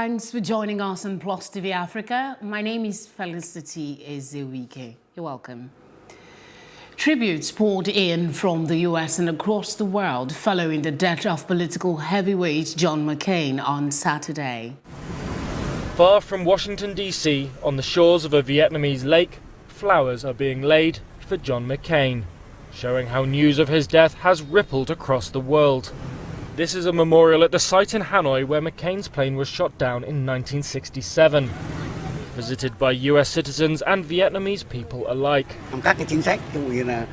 Thanks for joining us on Plus TV Africa. My name is Felicity Ezewike. You're welcome. Tributes poured in from the U.S. and across the world following the death of political heavyweight John McCain on Saturday. Far from Washington, D.C., on the shores of a Vietnamese lake, flowers are being laid for John McCain, showing how news of his death has rippled across the world. This is a memorial at the site in Hanoi where McCain's plane was shot down in 1967, visited by US citizens and Vietnamese people alike.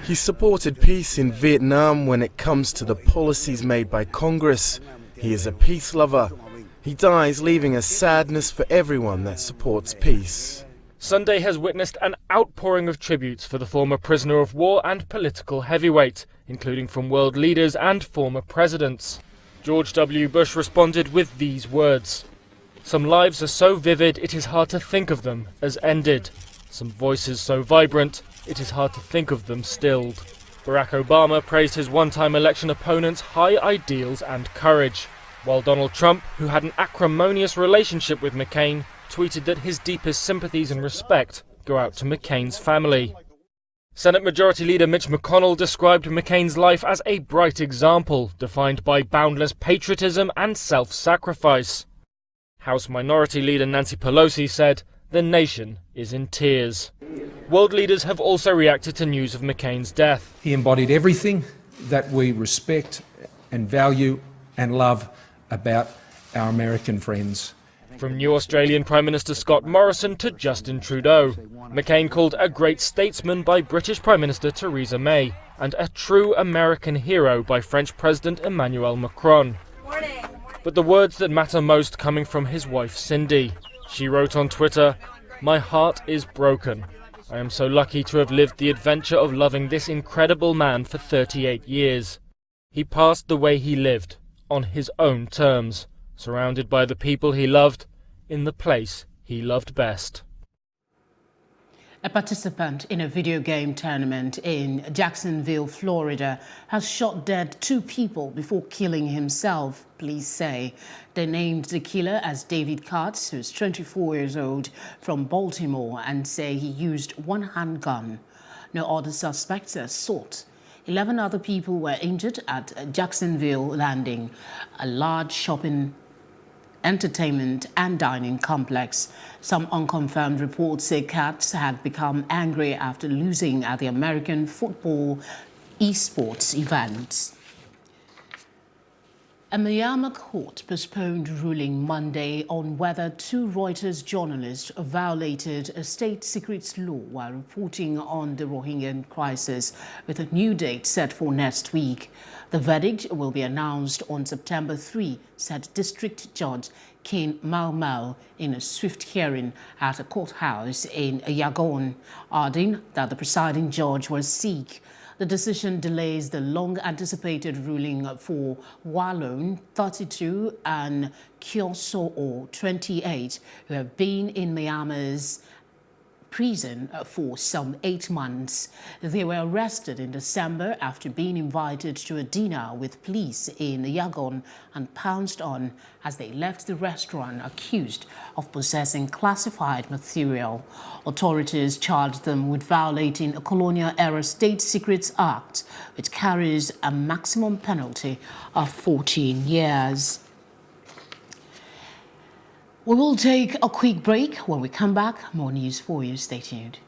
He supported peace in Vietnam when it comes to the policies made by Congress. He is a peace lover. He dies leaving a sadness for everyone that supports peace. Sunday has witnessed an outpouring of tributes for the former prisoner of war and political heavyweight, including from world leaders and former presidents. George W. Bush responded with these words: "Some lives are so vivid it is hard to think of them as ended. Some voices so vibrant it is hard to think of them stilled." Barack Obama praised his one-time election opponent's high ideals and courage, while Donald Trump, who had an acrimonious relationship with McCain, tweeted that his deepest sympathies and respect go out to McCain's family. Senate Majority Leader Mitch McConnell described McCain's life as a bright example, defined by boundless patriotism and self-sacrifice. House Minority Leader Nancy Pelosi said, "The nation is in tears." World leaders have also reacted to news of McCain's death. He embodied everything that we respect and value and love about our American friends. From new Australian Prime Minister Scott Morrison to Justin Trudeau, McCain called a great statesman by British Prime Minister Theresa May and a true American hero by French President Emmanuel Macron. But the words that matter most coming from his wife Cindy. She wrote on Twitter, "My heart is broken. I am so lucky to have lived the adventure of loving this incredible man for 38 years. He passed the way he lived, on his own terms, surrounded by the people he loved, in the place he loved best." A participant in a video game tournament in Jacksonville, Florida, has shot dead 2 people before killing himself, police say. They named the killer as David Katz, who's 24 years old, from Baltimore, and say he used one handgun. No other suspects are sought. 11 other people were injured at Jacksonville Landing, a large shopping, entertainment and dining complex. Some unconfirmed reports say Katz had become angry after losing at the American football esports event. A Myanmar court postponed ruling Monday on whether 2 Reuters journalists violated a state secrets law while reporting on the Rohingya crisis, with a new date set for next week. The verdict will be announced on September 3, said District Judge Kin Mau Mau in a swift hearing at a courthouse in Yangon, adding that the presiding judge was Sikh. The decision delays the long-anticipated ruling for Walon, 32, and Kyoso, 28, who have been in Myanmar's prison for some 8 months. They were arrested in December after being invited to a dinner with police in Yangon and pounced on as they left the restaurant, accused of possessing classified material. Authorities charged them with violating a colonial-era State Secrets Act, which carries a maximum penalty of 14 years. We will take a quick break. When we come back, more news for you. Stay tuned.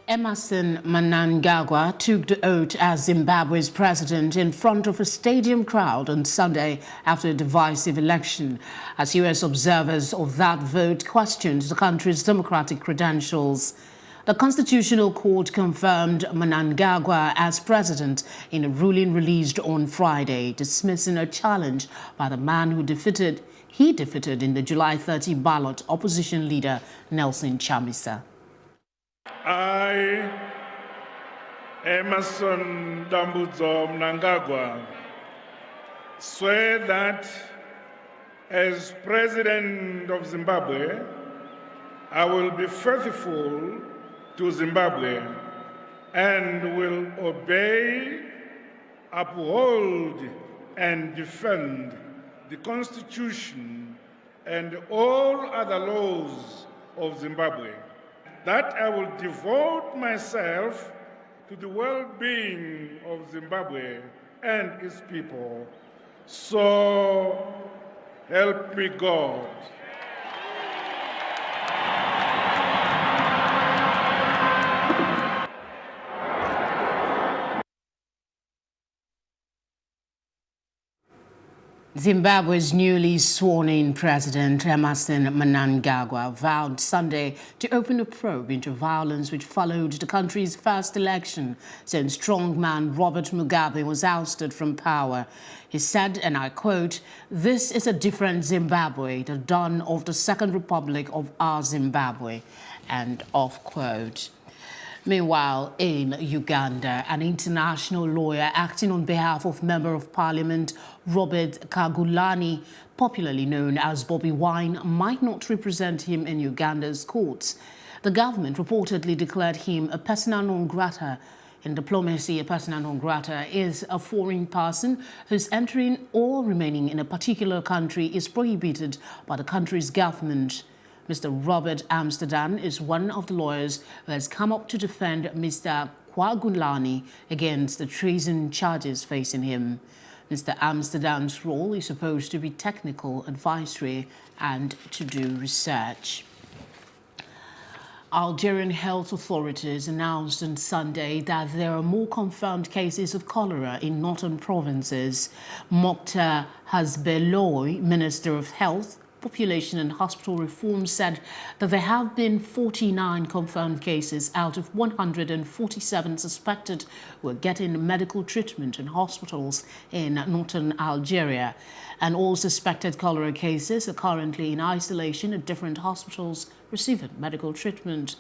Emmerson Mnangagwa took the oath as Zimbabwe's president in front of a stadium crowd on Sunday after a divisive election, as U.S. observers of that vote questioned the country's democratic credentials. The Constitutional Court confirmed Mnangagwa as president in a ruling released on Friday, dismissing a challenge by the man who defeated in the July 30 ballot opposition leader Nelson Chamisa. I, Emmerson Dambudzo Mnangagwa, swear that as President of Zimbabwe, I will be faithful to Zimbabwe and will obey, uphold, and defend the Constitution and all other laws of Zimbabwe. That I will devote myself to the well-being of Zimbabwe and its people. So help me God. Zimbabwe's newly sworn-in president, Emmerson Mnangagwa, vowed Sunday to open a probe into violence which followed the country's first election since strongman Robert Mugabe was ousted from power. He said, and I quote, "This is a different Zimbabwe, the dawn of the Second Republic of our Zimbabwe," end of quote. Meanwhile, in Uganda, an international lawyer acting on behalf of Member of Parliament Robert Kyagulanyi, popularly known as Bobi Wine, might not represent him in Uganda's courts. The government reportedly declared him a persona non grata. In diplomacy, a persona non grata is a foreign person whose entering or remaining in a particular country is prohibited by the country's government. Mr. Robert Amsterdam is one of the lawyers who has come up to defend Mr. Kyagulanyi against the treason charges facing him. Mr. Amsterdam's role is supposed to be technical, advisory, and to do research. Algerian health authorities announced on Sunday that there are more confirmed cases of cholera in northern provinces. Mokhtar Hasbeloui, Minister of Health, Population and Hospital Reform, said that there have been 49 confirmed cases out of 147 suspected who are getting medical treatment in hospitals in northern Algeria. And all suspected cholera cases are currently in isolation at different hospitals receiving medical treatment.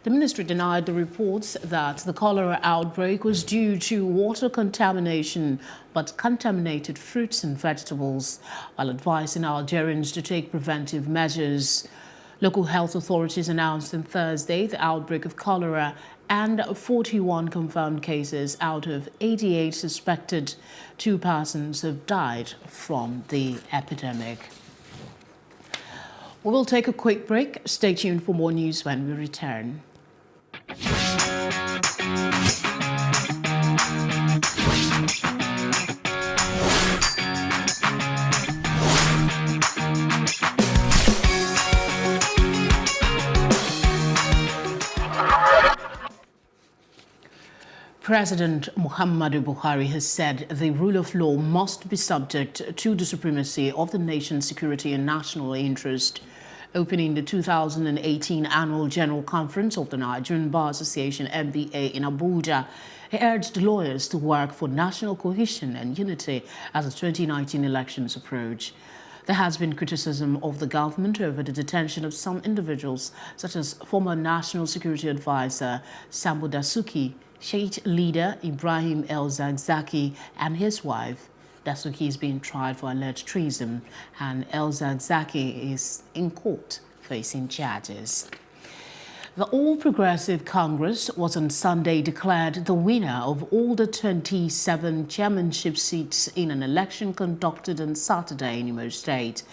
The ministry denied the reports that the cholera outbreak was due to water contamination, but contaminated fruits and vegetables, while advising Algerians to take preventive measures. Local health authorities announced on Thursday the outbreak of cholera and 41 confirmed cases out of 88 suspected. 2 persons have died from the epidemic. We will take a quick break. Stay tuned for more news when we return. President Muhammadu Buhari has said the rule of law must be subject to the supremacy of the nation's security and national interest. Opening the 2018 Annual General Conference of the Nigerian Bar Association (NBA) in Abuja, he urged lawyers to work for national cohesion and unity as the 2019 elections approach. There has been criticism of the government over the detention of some individuals, such as former National Security Advisor Sambo Dasuki, Shiite leader Ibrahim El-Zakzaky, and his wife. Dasuki is being tried for alleged treason, and El-Zakzaky is in court facing charges. The All Progressive Congress was on Sunday declared the winner of all the 27 chairmanship seats in an election conducted on Saturday in Imo State.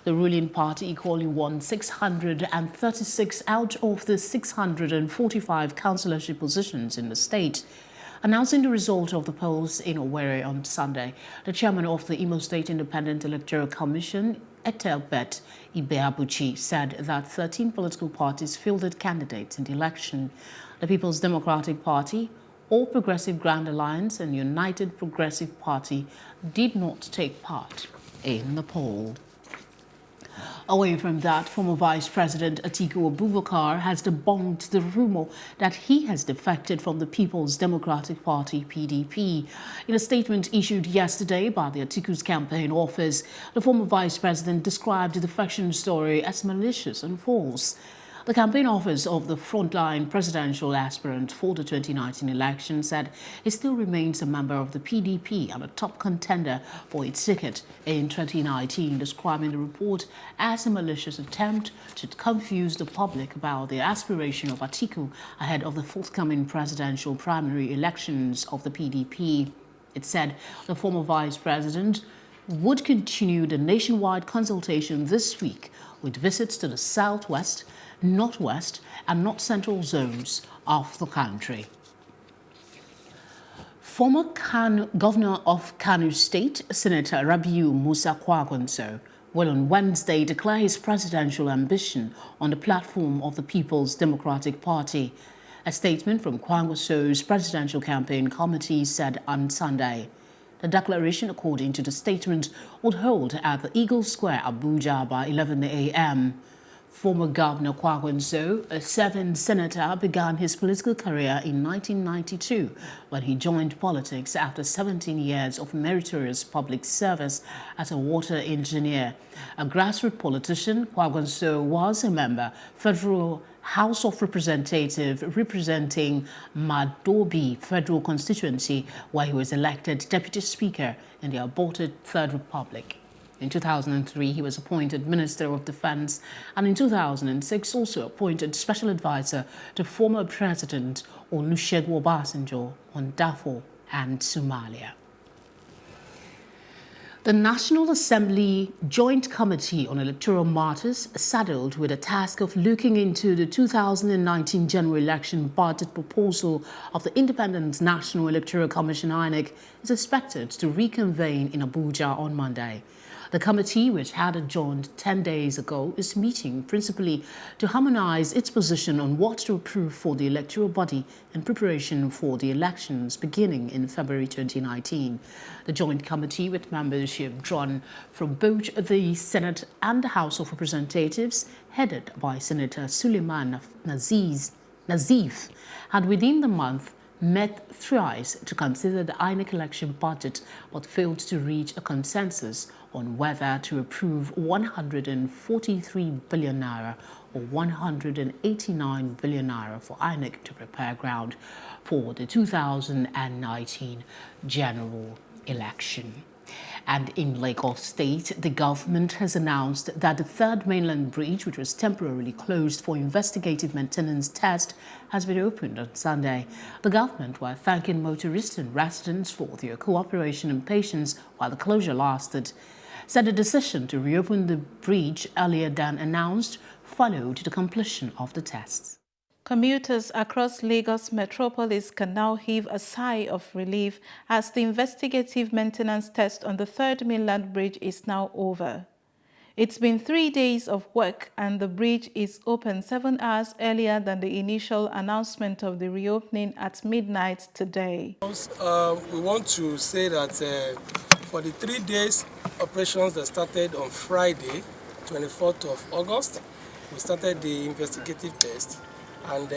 The ruling party equally won 636 out of the 645 councillorship positions in the state. Announcing the result of the polls in Owerri on Sunday, the chairman of the Imo State Independent Electoral Commission, Etelbet Ibeabuchi, said that 13 political parties fielded candidates in the election. The People's Democratic Party, All Progressive Grand Alliance, and United Progressive Party did not take part in the poll. Away from that, former Vice President Atiku Abubakar has debunked the rumor that he has defected from the People's Democratic Party, PDP. In a statement issued yesterday by the Atiku's campaign office, the former Vice President described the defection story as malicious and false. The campaign office of the frontline presidential aspirant for the 2019 election said he still remains a member of the PDP and a top contender for its ticket in 2019, describing the report as a malicious attempt to confuse the public about the aspiration of Atiku ahead of the forthcoming presidential primary elections of the PDP. It said the former vice president would continue the nationwide consultation this week with visits to the southwest, northwest and north central zones of the country. Former Governor of Kano State, Senator Rabiu Musa Kwankwaso, will on Wednesday declare his presidential ambition on the platform of the People's Democratic Party. A statement from Kwankwaso's presidential campaign committee said on Sunday. The declaration, according to the statement, would hold at the Eagle Square, Abuja by 11 a.m. Former Governor Kwankwaso, a 7th senator, began his political career in 1992 when he joined politics after 17 years of meritorious public service as a water engineer. A grassroots politician, Kwankwaso was a member, Federal House of Representatives representing Madobi Federal Constituency, where he was elected Deputy Speaker in the aborted Third Republic. In 2003, he was appointed Minister of Defense and in 2006 also appointed Special Advisor to former President Olusegun Obasanjo on Darfur and Somalia. The National Assembly Joint Committee on Electoral Matters, saddled with the task of looking into the 2019 general election budget proposal of the Independent National Electoral Commission (INEC), is expected to reconvene in Abuja on Monday. The committee, which had adjourned 10 days ago, is meeting principally to harmonize its position on what to approve for the electoral body in preparation for the elections beginning in February 2019. The Joint Committee, with membership drawn from both the Senate and the House of Representatives, headed by Senator Suleiman Nazif, had within the month met thrice to consider the INEC election budget but failed to reach a consensus on whether to approve 143 billion naira or 189 billion naira for INEC to prepare ground for the 2019 general election. And in Lagos State, the government has announced that the third mainland bridge, which was temporarily closed for investigative maintenance test, has been opened on Sunday. The government, while thanking motorists and residents for their cooperation and patience while the closure lasted, said the decision to reopen the bridge earlier than announced followed the completion of the tests. Commuters across Lagos metropolis can now heave a sigh of relief as the investigative maintenance test on the third mainland bridge is now over. It's been 3 days of work and the bridge is open 7 hours earlier than the initial announcement of the reopening at midnight today. We want to say that for the 3 days operations that started on Friday, 24th of August, we started the investigative test. And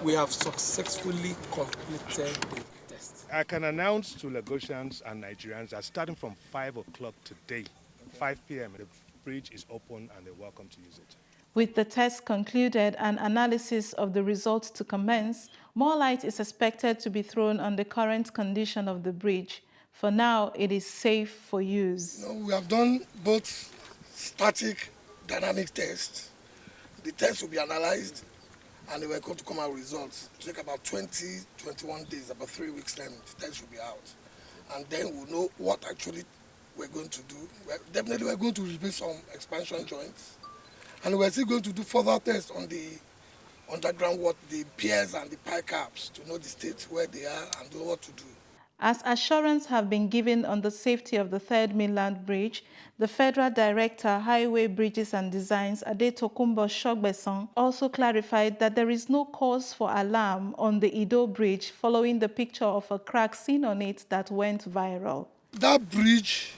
we have successfully completed the test. I can announce to Lagosians and Nigerians that starting from 5 o'clock today, 5 p.m., the bridge is open and they're welcome to use it. With the test concluded and analysis of the results to commence, more light is expected to be thrown on the current condition of the bridge. For now, it is safe for use. We have done both static, dynamic tests. The test will be analyzed and they were going to come out with results. It will take about 21 days, about 3 weeks time, the test will be out. And then we'll know what actually we're going to do. Definitely we're going to replace some expansion joints. And we're still going to do further tests on the underground, what the piers and the pie caps to know the state where they are and know what to do. As assurance have been given on the safety of the third mainland bridge, the Federal Director, Highway, Bridges and Designs, Adetokunbo Shogbeson, also clarified that there is no cause for alarm on the Ido Bridge following the picture of a crack seen on it that went viral. That bridge,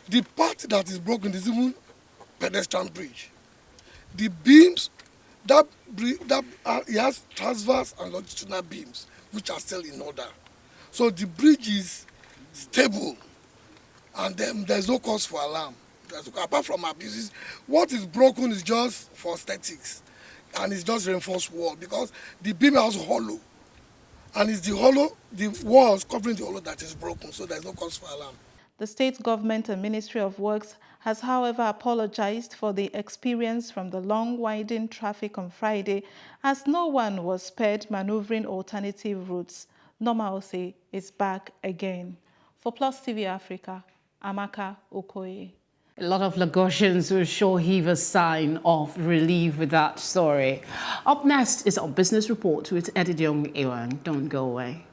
the part that is broken is even pedestrian bridge. The beams, it has transverse and longitudinal beams, which are still in order. So the bridge is stable, and then there's no cause for alarm. Apart from abuses, what is broken is just for aesthetics, and it's just reinforced wall because the beam is hollow, and it's the walls covering the hollow that is broken, so there's no cause for alarm. The state government and Ministry of Works has, however, apologized for the experience from the long winding traffic on Friday, as no one was spared maneuvering alternative routes. Normalcy is back again. For Plus TV Africa, Amaka Okoye. A lot of Lagosians will sure heave a sign of relief with that story. Up next is our business report with Edidiong Ewang. Don't go away.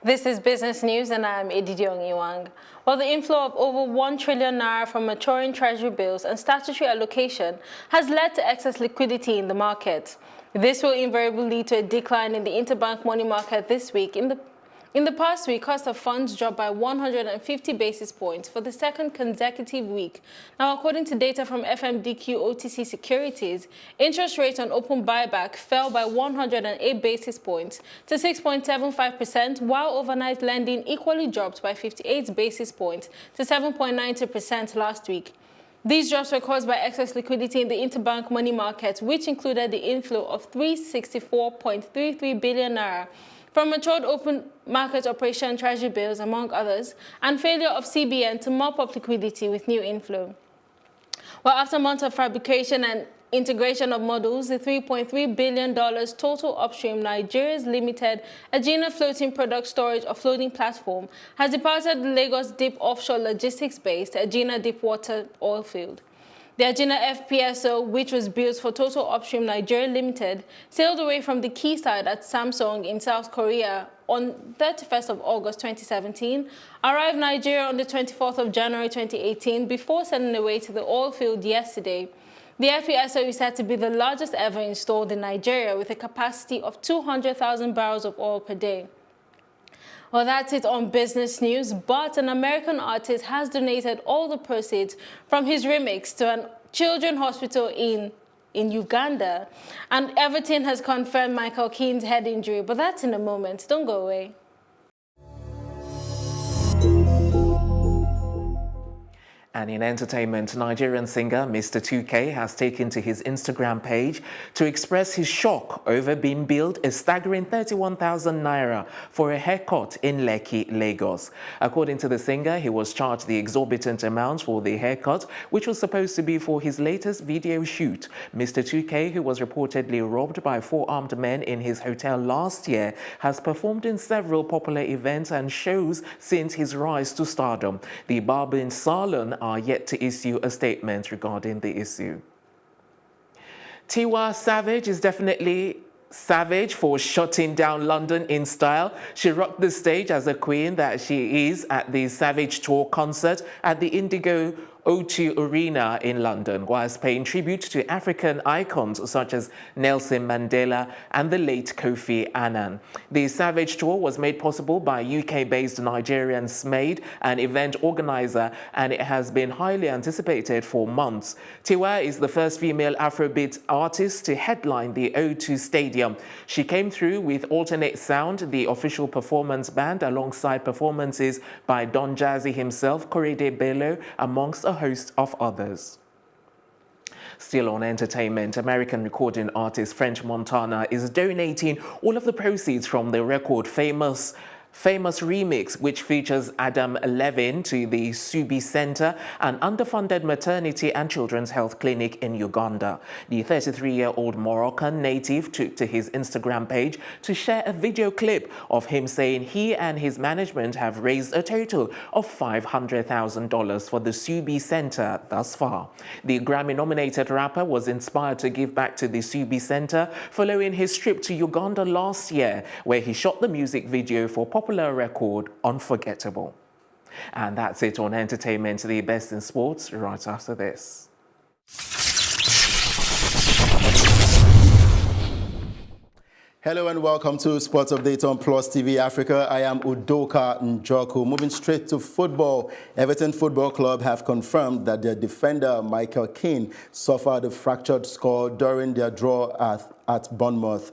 This is Business News and I'm Edidiong Ewang. While the inflow of over 1 trillion naira from maturing treasury bills and statutory allocation has led to excess liquidity in the market, this will invariably lead to a decline in the interbank money market this week. In the past week, cost of funds dropped by 150 basis points for the second consecutive week. Now, according to data from FMDQ OTC Securities, interest rates on open buyback fell by 108 basis points to 6.75%, while overnight lending equally dropped by 58 basis points to 7.92% last week. These drops were caused by excess liquidity in the interbank money market, which included the inflow of 364.33 billion naira from matured open market operation treasury bills, among others, and failure of CBN to mop up liquidity with new inflow. Well, after months of fabrication and integration of models, the $3.3 billion total upstream Nigeria's limited Agena floating product storage offloading platform has departed the Lagos Deep offshore logistics-based Agena Deepwater oil field. The Agena FPSO, which was built for Total Upstream Nigeria Limited, sailed away from the quayside at Samsung in South Korea on 31st of August 2017, arrived Nigeria on the 24th of January 2018 before sailing away to the oil field yesterday. The FPSO is said to be the largest ever installed in Nigeria with a capacity of 200,000 barrels of oil per day. Well, that's it on Business News, but an American artist has donated all the proceeds from his remix to a children's hospital in Uganda. And Everton has confirmed Michael Keane's head injury, but that's in a moment. Don't go away. And in entertainment, Nigerian singer Mr. 2K has taken to his Instagram page to express his shock over being billed a staggering 31,000 naira for a haircut in Lekki, Lagos. According to the singer, he was charged the exorbitant amount for the haircut, which was supposed to be for his latest video shoot. Mr. 2K, who was reportedly robbed by 4 armed men in his hotel last year, has performed in several popular events and shows since his rise to stardom. The barbering salon are yet to issue a statement regarding the issue. Tiwa Savage is definitely savage for shutting down London in style. She rocked the stage as a queen that she is at the Savage Tour concert at the Indigo O2 Arena in London, whilst paying tribute to African icons such as Nelson Mandela and the late Kofi Annan. The Savage Tour was made possible by UK-based Nigerian Smade, an event organizer, and it has been highly anticipated for months. Tiwa is the first female Afrobeat artist to headline the O2 Stadium. She came through with Alternate Sound, the official performance band, alongside performances by Don Jazzy himself, Korede Bello, amongst a host of others. Still on entertainment, American recording artist French Montana is donating all of the proceeds from the record Famous Remix, which features Adam Levine, to the Subi Center, an underfunded maternity and children's health clinic in Uganda. The 33-year-old Moroccan native took to his Instagram page to share a video clip of him saying he and his management have raised a total of $500,000 for the Subi Center thus far. The Grammy-nominated rapper was inspired to give back to the Subi Center following his trip to Uganda last year, where he shot the music video for popular record Unforgettable. And that's it on entertainment. The best in sports right after this. Hello and welcome to Sports Update on Plus TV Africa. I am Udoka Njoku. Moving straight to football, Everton Football Club have confirmed that their defender Michael Keane suffered a fractured skull during their draw at Bournemouth.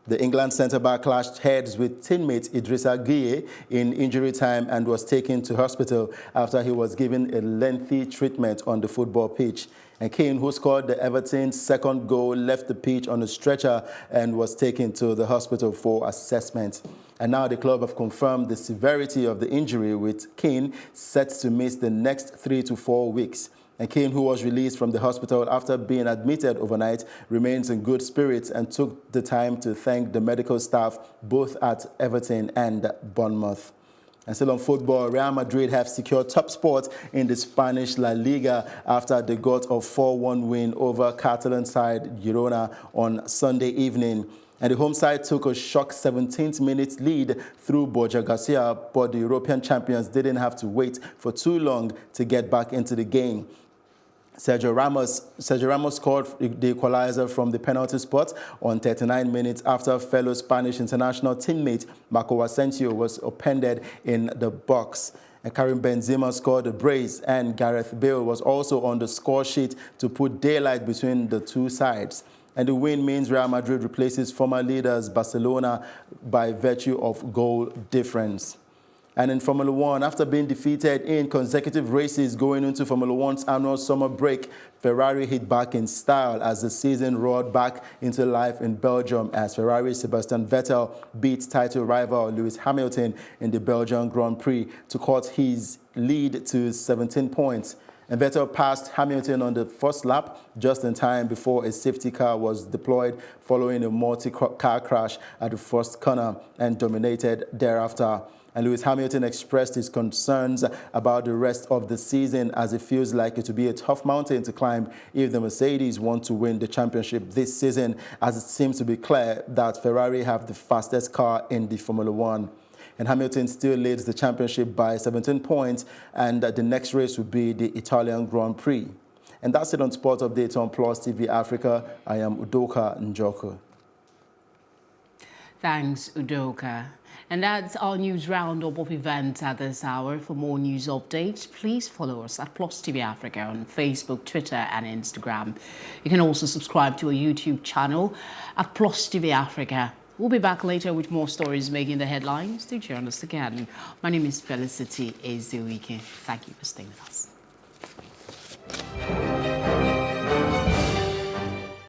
The England centre-back clashed heads with teammate Idrissa Gueye in injury time and was taken to hospital after he was given a lengthy treatment on the football pitch. And Keane, who scored the Everton's second goal, left the pitch on a stretcher and was taken to the hospital for assessment. And now the club have confirmed the severity of the injury, with Keane set to miss the next 3 to 4 weeks. And Keane, who was released from the hospital after being admitted overnight, remains in good spirits and took the time to thank the medical staff both at Everton and Bournemouth. And still on football, Real Madrid have secured top spot in the Spanish La Liga after they got a 4-1 win over Catalan side Girona on Sunday evening. And the home side took a shock 17th minute lead through Borja Garcia, but the European champions didn't have to wait for too long to get back into the game. Sergio Ramos scored the equalizer from the penalty spot on 39 minutes after fellow Spanish international teammate Marco Asensio was upended in the box. And Karim Benzema scored a brace, and Gareth Bale was also on the score sheet to put daylight between the two sides. And the win means Real Madrid replaces former leaders Barcelona by virtue of goal difference. And in Formula One, after being defeated in consecutive races going into Formula One's annual summer break, Ferrari hit back in style as the season roared back into life in Belgium as Ferrari's Sebastian Vettel beat title rival Lewis Hamilton in the Belgian Grand Prix to cut his lead to 17 points. And Vettel passed Hamilton on the first lap just in time before a safety car was deployed following a multi-car crash at the first corner and dominated thereafter. And Lewis Hamilton expressed his concerns about the rest of the season as it feels like it will be a tough mountain to climb if the Mercedes want to win the championship this season, as it seems to be clear that Ferrari have the fastest car in the Formula One. And Hamilton still leads the championship by 17 points, and the next race will be the Italian Grand Prix. And that's it on Sports Update on Plus TV Africa. I am Udoka Njoku. Thanks, Udoka. And that's our news roundup of events at this hour. For more news updates, please follow us at Plus TV Africa on Facebook, Twitter, and Instagram. You can also subscribe to our YouTube channel at Plus TV Africa. We'll be back later with more stories making the headlines. Do join us again. My name is Felicity Ezewieke. Thank you for staying with us.